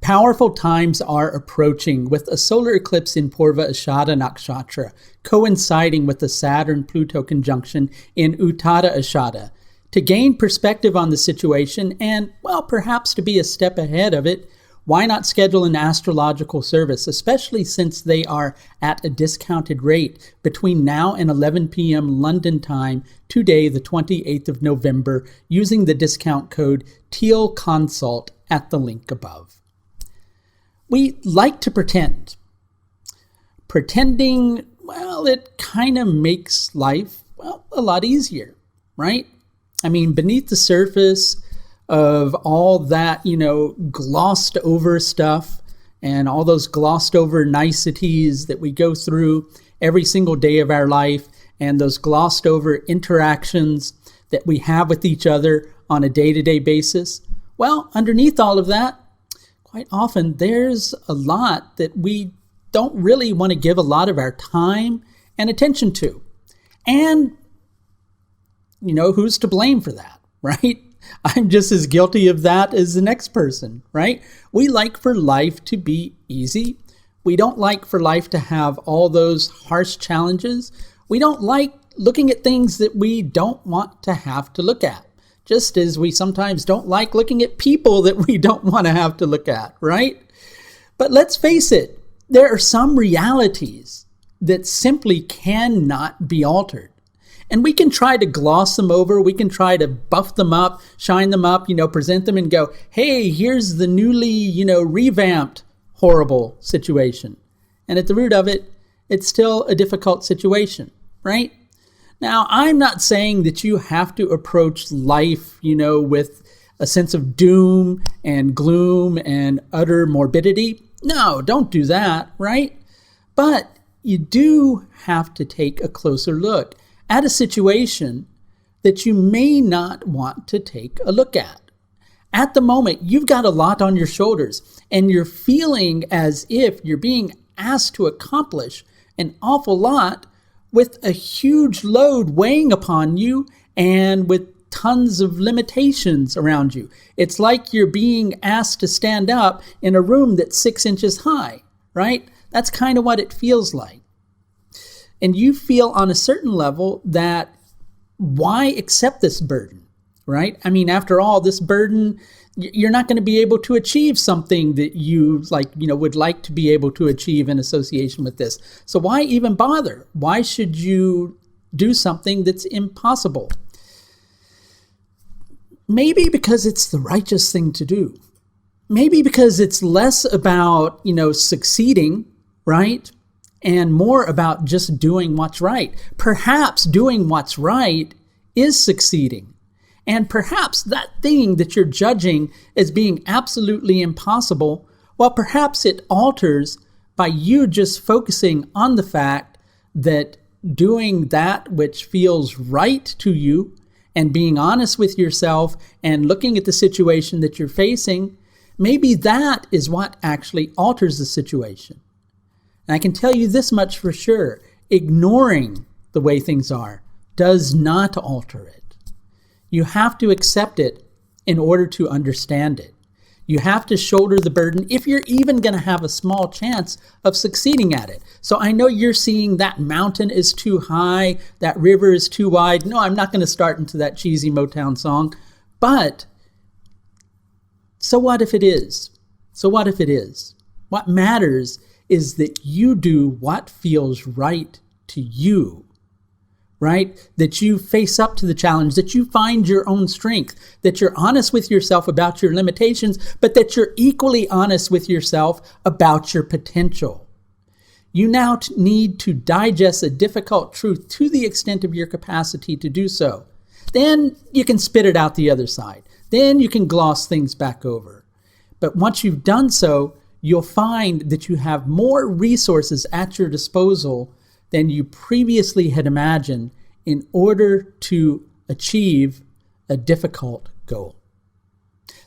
Powerful times are approaching with a solar eclipse in Purva Ashadha Nakshatra coinciding with the Saturn-Pluto conjunction in Uttada Ashadha. To gain perspective on the situation and, well, perhaps to be a step ahead of it, why not schedule an astrological service, especially since they are at a discounted rate between now and 11 p.m. London time, today, the 28th of November, using the discount code TEALConsult at the link above. We like to pretend. Pretending, well, it kind of makes life, well, a lot easier, right? I mean, beneath the surface of all that, glossed over stuff and all those glossed over niceties that we go through every single day of our life and those glossed over interactions that we have with each other on a day-to-day basis, well, underneath all of that, quite often there's a lot that we don't really want to give a lot of our time and attention to. And, who's to blame for that, right? I'm just as guilty of that as the next person, right? We like for life to be easy. We don't like for life to have all those harsh challenges. We don't like looking at things that we don't want to have to look at. Just as we sometimes don't like looking at people that we don't want to have to look at, right? But let's face it, there are some realities that simply cannot be altered. And we can try to gloss them over, we can try to buff them up, shine them up, present them and go, hey, here's the newly, revamped horrible situation. And at the root of it, it's still a difficult situation, right? Now, I'm not saying that you have to approach life, with a sense of doom and gloom and utter morbidity. No, don't do that, right? But you do have to take a closer look at a situation that you may not want to take a look at. At the moment, you've got a lot on your shoulders, and you're feeling as if you're being asked to accomplish an awful lot with a huge load weighing upon you and with tons of limitations around you. It's like you're being asked to stand up in a room that's 6 inches high, right? That's kind of what it feels like. And you feel on a certain level that why accept this burden, right? I mean, after all, this burden, you're not going to be able to achieve something that you would like to be able to achieve in association with this. So why even bother? Why should you do something that's impossible? Maybe because it's the righteous thing to do. Maybe because it's less about, succeeding, right? And more about just doing what's right. Perhaps doing what's right is succeeding. And perhaps that thing that you're judging as being absolutely impossible, well, perhaps it alters by you just focusing on the fact that doing that which feels right to you and being honest with yourself and looking at the situation that you're facing, maybe that is what actually alters the situation. And I can tell you this much for sure, ignoring the way things are does not alter it. You have to accept it in order to understand it. You have to shoulder the burden if you're even going to have a small chance of succeeding at it. So I know you're seeing that mountain is too high, that river is too wide. No, I'm not going to start into that cheesy Motown song. But so what if it is? So what if it is? What matters is that you do what feels right to you. Right? That you face up to the challenge, that you find your own strength, that you're honest with yourself about your limitations, but that you're equally honest with yourself about your potential. You now need to digest a difficult truth to the extent of your capacity to do so. Then you can spit it out the other side. Then you can gloss things back over. But once you've done so, you'll find that you have more resources at your disposal than you previously had imagined in order to achieve a difficult goal.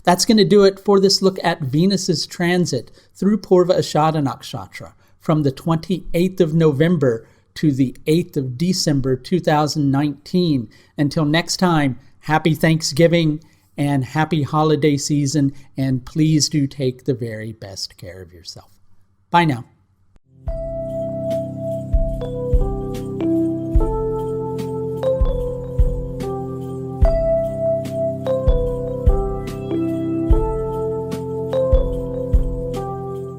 That's going to do it for this look at Venus's transit through Purva Ashadha Nakshatra from the 28th of November to the 8th of December 2019. Until next time, happy Thanksgiving and happy holiday season. And please do take the very best care of yourself. Bye now.